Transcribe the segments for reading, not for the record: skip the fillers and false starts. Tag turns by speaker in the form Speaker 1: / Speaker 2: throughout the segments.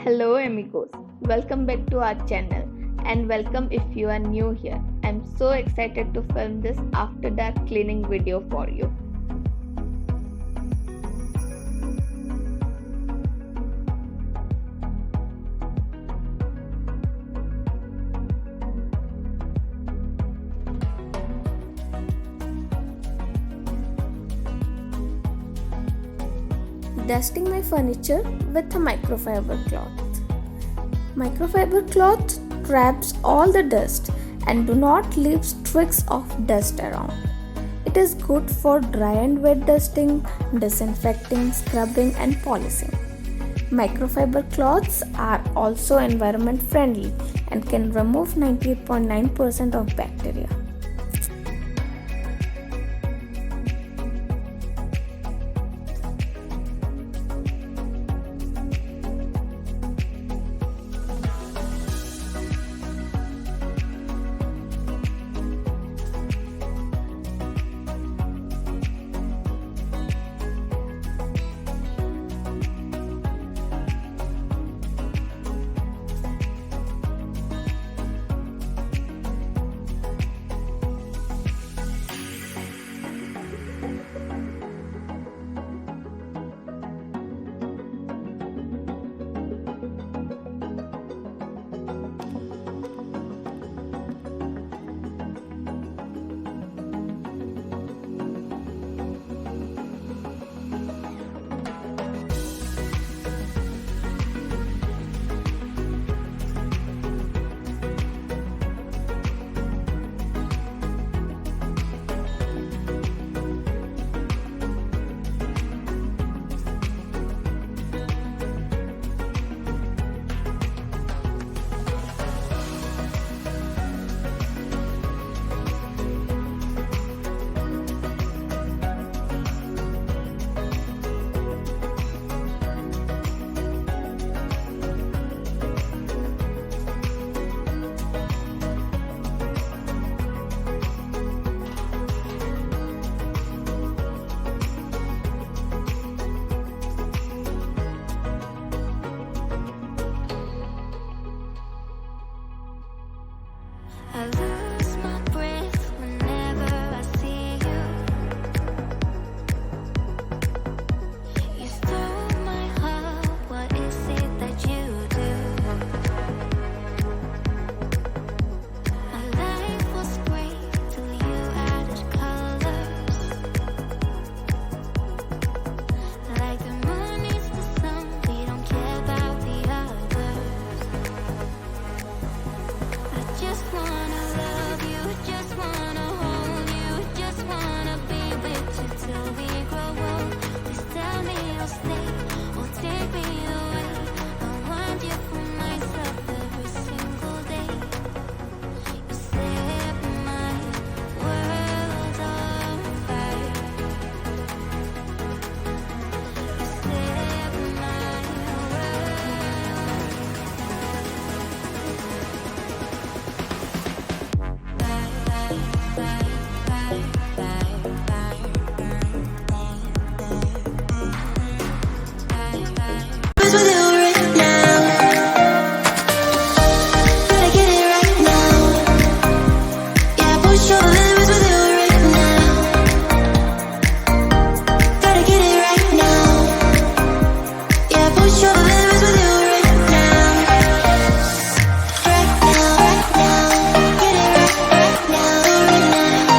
Speaker 1: Hello, amigos. Welcome back to our channel and welcome if you are new here. I'm so excited to film this after dark cleaning video for you. Dusting my furniture with a microfiber cloth. Microfiber cloth traps all the dust and do not leave streaks of dust around. It is good for dry and wet dusting, disinfecting, scrubbing and polishing. Microfiber cloths are also environment friendly and can remove 98.9% of bacteria.
Speaker 2: I lose my breath whenever I see you. You stole my heart, what is it that you do? My life was great till you added colors. Like the moon is the sun, we don't care about the others. I just wanna love you, just wanna hold you, just wanna be with you till we grow old. Please tell me you'll stay or take me away. I want you for myself every single day. You set my world on fire. You set my with you right now. Gotta get it right now. Yeah, push your limits with you right now. Gotta get it right now. Yeah, push your limits with you right now. Right now, right now. Get it right now, right now.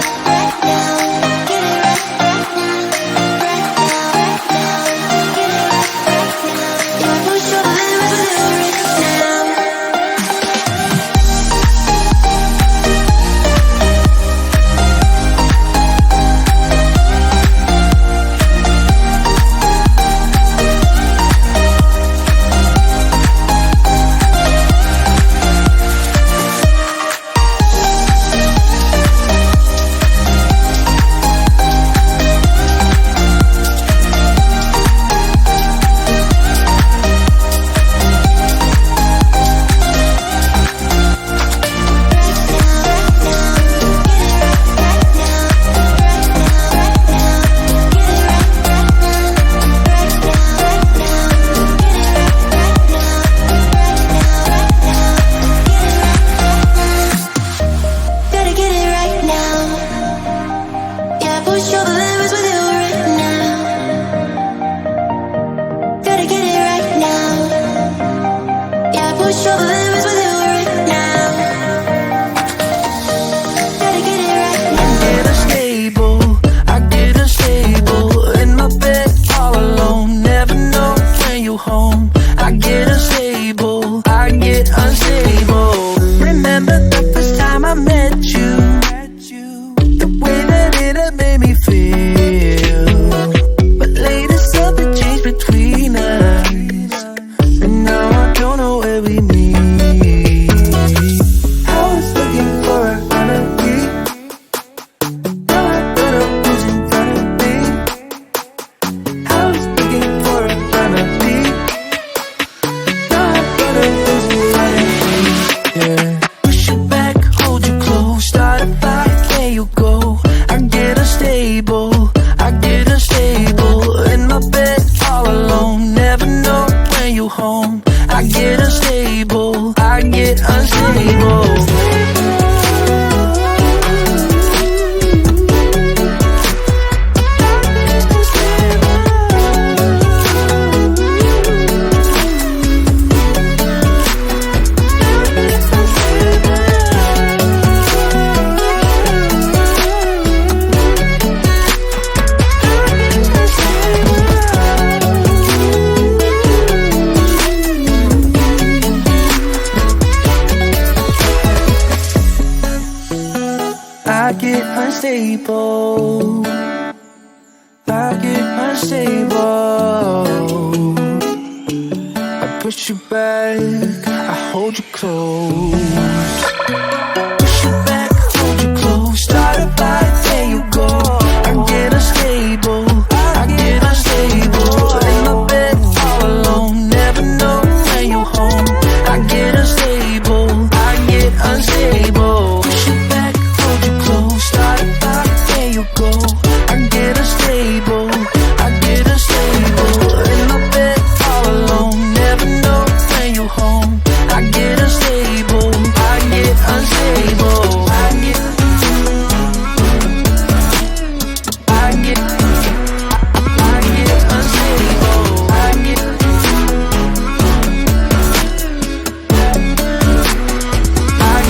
Speaker 3: feel. But later something changed between us, and now I don't know where we meet. I was looking for a remedy, now I got a who's in front of me. I was looking for a remedy, now I got a who's in front of me. Yeah. Push it back, hold you close, start a fight, there you go. I get unstable, I get unstable. In my bed all alone, never know when you home. I get unstable, I get unstable. I get unstable, I get unstable. I push you back, I hold you close. Push you back, hold you close, start a fight, there you go. I get unstable, I get unstable. In my bed all alone, never know when you home. I get unstable, I get unstable. Push you back, hold you close, start a fight, there you go. I get unstable, I get unstable. In my bed all alone, never know when you home. I get unstable, I get unstable. I get unstable. I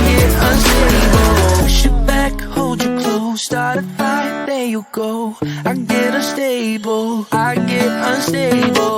Speaker 3: get unstable. Push it back, hold you close, start a fight, there you go. I get unstable, I get unstable.